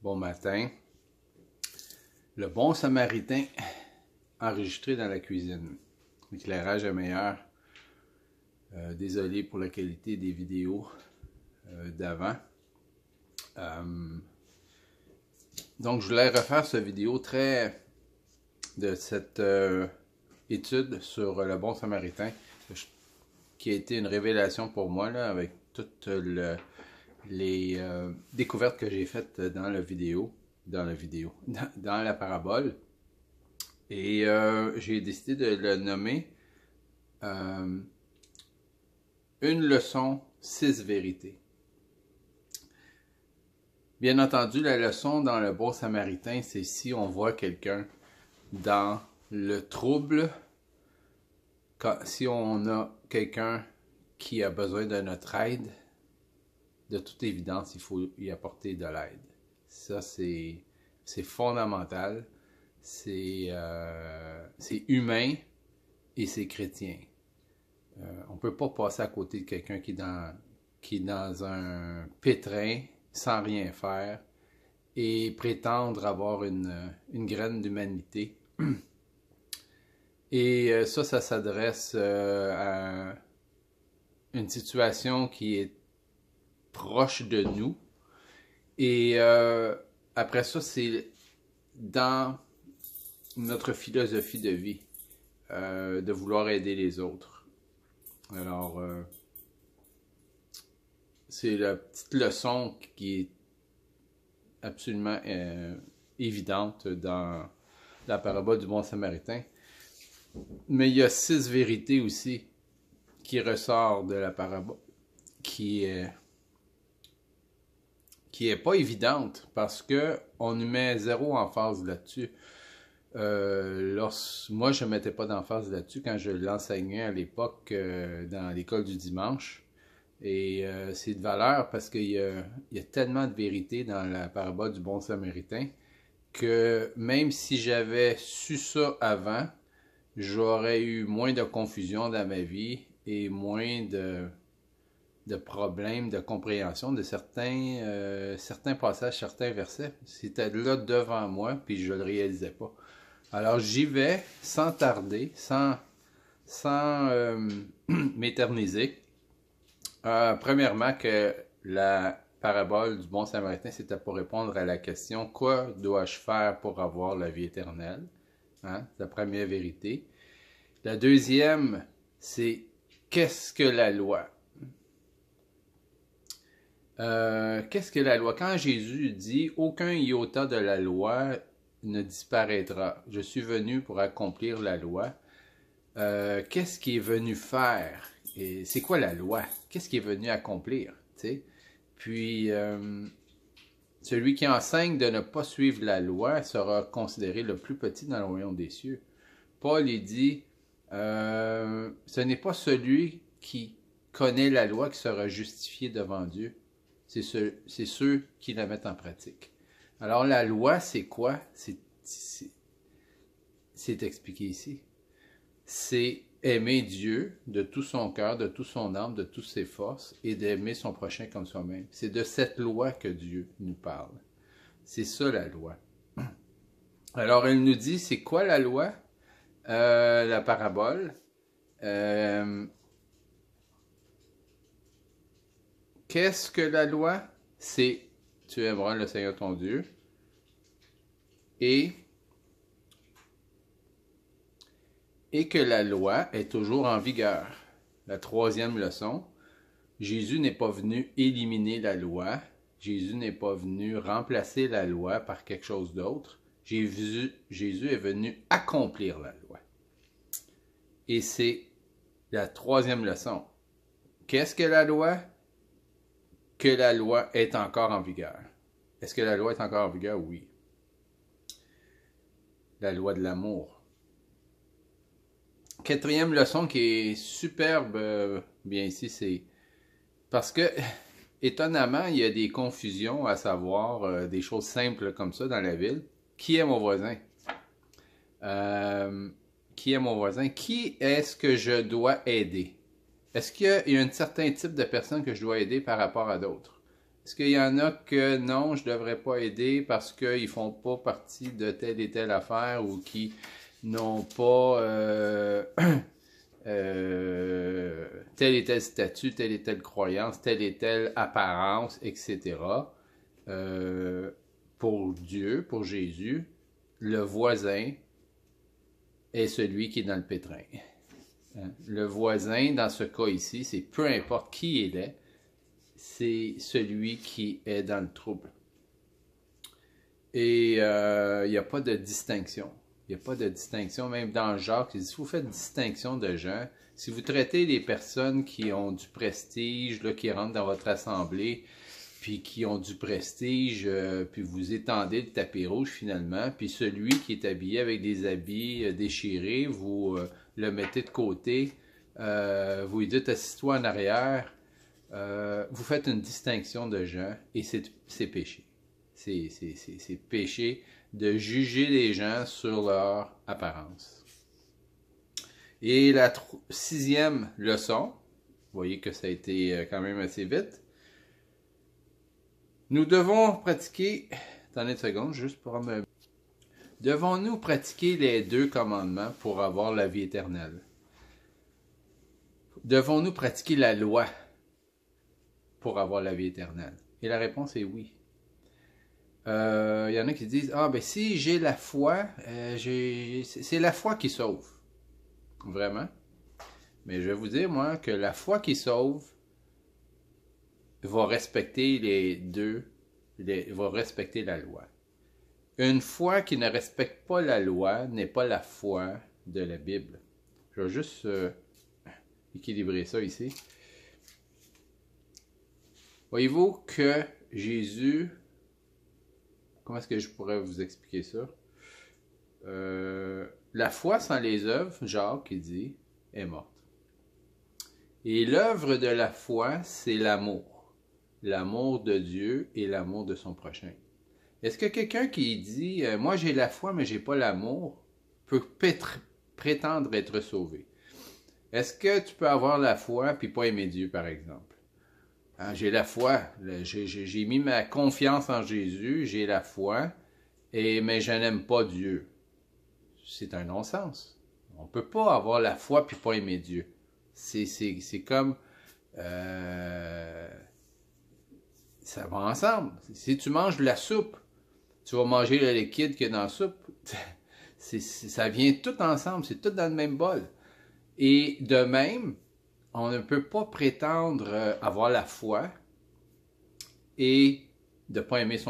Bon matin. Le bon samaritain enregistré dans la cuisine. L'éclairage est meilleur. Désolé pour la qualité des vidéos d'avant. Donc, je voulais refaire cette vidéo de cette étude sur le bon samaritain, qui a été une révélation pour moi, là, avec toutes les découvertes que j'ai faites dans la parabole. Et j'ai décidé de le nommer une leçon, 6 vérités. Bien entendu, la leçon dans le bon samaritain, c'est si on voit quelqu'un dans le trouble, si on a quelqu'un qui a besoin de notre aide, de toute évidence, il faut y apporter de l'aide. Ça, c'est fondamental, c'est humain et c'est chrétien. On ne peut pas passer à côté de quelqu'un qui est dans un pétrin, sans rien faire, et prétendre avoir une graine d'humanité. Et ça s'adresse à une situation qui est proche de nous. Et après ça, c'est dans notre philosophie de vie, de vouloir aider les autres. Alors, c'est la petite leçon qui est absolument évidente dans la parabole du bon samaritain. Mais il y a 6 vérités aussi qui ressortent de la parabole, qui est pas évidente parce que on nous met zéro emphase là-dessus. Moi, je ne mettais pas d'emphase là-dessus quand je l'enseignais à l'époque dans l'école du dimanche. Et c'est de valeur parce qu'il y a tellement de vérité dans la parabole du bon samaritain que même si j'avais su ça avant, j'aurais eu moins de confusion dans ma vie et moins de problèmes de compréhension de certains passages, certains versets. C'était là devant moi, puis je ne le réalisais pas. Alors j'y vais sans tarder, sans m'éterniser. Premièrement, que la parabole du bon samaritain, c'était pour répondre à la question « Quoi dois-je faire pour avoir la vie éternelle? » Hein? C'est la première vérité. La deuxième, c'est « Qu'est-ce que la loi? » Qu'est-ce que la loi? Quand Jésus dit « Aucun iota de la loi ne disparaîtra. Je suis venu pour accomplir la loi. » Qu'est-ce qu'il est venu faire? Et c'est quoi la loi? Qu'est-ce qu'il est venu accomplir? T'sais? Puis, celui qui enseigne de ne pas suivre la loi sera considéré le plus petit dans le royaume des cieux. Paul, il dit, ce n'est pas celui qui connaît la loi qui sera justifié devant Dieu. C'est ceux qui la mettent en pratique. Alors, la loi, c'est quoi? C'est expliqué ici. C'est aimer Dieu de tout son cœur, de toute son âme, de toutes ses forces, et d'aimer son prochain comme soi-même. C'est de cette loi que Dieu nous parle. C'est ça la loi. Alors, elle nous dit, c'est quoi la loi? La parabole. Qu'est-ce que la loi? C'est, tu aimeras le Seigneur ton Dieu. Et que la loi est toujours en vigueur. La troisième leçon, Jésus n'est pas venu éliminer la loi, Jésus n'est pas venu remplacer la loi par quelque chose d'autre, Jésus est venu accomplir la loi. Et c'est la troisième leçon. Qu'est-ce que la loi? Que la loi est encore en vigueur. Est-ce que la loi est encore en vigueur? Oui. La loi de l'amour. Quatrième leçon qui est superbe, bien ici, c'est parce que, étonnamment, il y a des confusions à savoir, des choses simples comme ça dans la ville. Qui est mon voisin? Qui est mon voisin? Qui est-ce que je dois aider? Est-ce qu'il y a un certain type de personne que je dois aider par rapport à d'autres? Est-ce qu'il y en a que non, je ne devrais pas aider parce qu'ils ne font pas partie de telle et telle affaire ou qui n'ont pas tel et tel statut, telle et telle croyance, telle et telle apparence, etc. Pour Dieu, pour Jésus, le voisin est celui qui est dans le pétrin. Le voisin, dans ce cas ici, c'est peu importe qui il est, c'est celui qui est dans le trouble. Et il n'y a pas de distinction. Il n'y a pas de distinction, même dans Jacques, si vous faites distinction de gens, si vous traitez les personnes qui ont du prestige, là, qui rentrent dans votre assemblée, puis qui ont du prestige, puis vous étendez le tapis rouge finalement, puis celui qui est habillé avec des habits déchirés, vous le mettez de côté, vous lui dites assis-toi en arrière, vous faites une distinction de gens et c'est péché. C'est péché de juger les gens sur leur apparence. Et la sixième leçon, vous voyez que ça a été quand même assez vite. Nous devons pratiquer, attendez une seconde, juste pour me... Devons-nous pratiquer les 2 commandements pour avoir la vie éternelle? Devons-nous pratiquer la loi pour avoir la vie éternelle? Et la réponse est oui. Il y en a qui disent, ah ben si j'ai la foi, c'est la foi qui sauve. Vraiment. Mais je vais vous dire, moi, que la foi qui sauve va respecter les 2, va respecter la loi. Une foi qui ne respecte pas la loi n'est pas la foi de la Bible. Je vais juste équilibrer ça ici. Voyez-vous que Jésus, comment est-ce que je pourrais vous expliquer ça? La foi sans les œuvres, Jacques qui dit, est morte. Et l'œuvre de la foi, c'est l'amour. L'amour de Dieu et l'amour de son prochain. Est-ce que quelqu'un qui dit « Moi j'ai la foi mais j'ai pas l'amour » peut prétendre être sauvé? Est-ce que tu peux avoir la foi puis pas aimer Dieu, par exemple? Hein, j'ai la foi, j'ai mis ma confiance en Jésus, j'ai la foi, mais je n'aime pas Dieu. C'est un non-sens. On ne peut pas avoir la foi puis pas aimer Dieu. C'est comme... ça va ensemble. Si tu manges de la soupe, tu vas manger le liquide qu'il y a dans la soupe. Ça vient tout ensemble, c'est tout dans le même bol. Et de même, on ne peut pas prétendre avoir la foi et de ne pas aimer son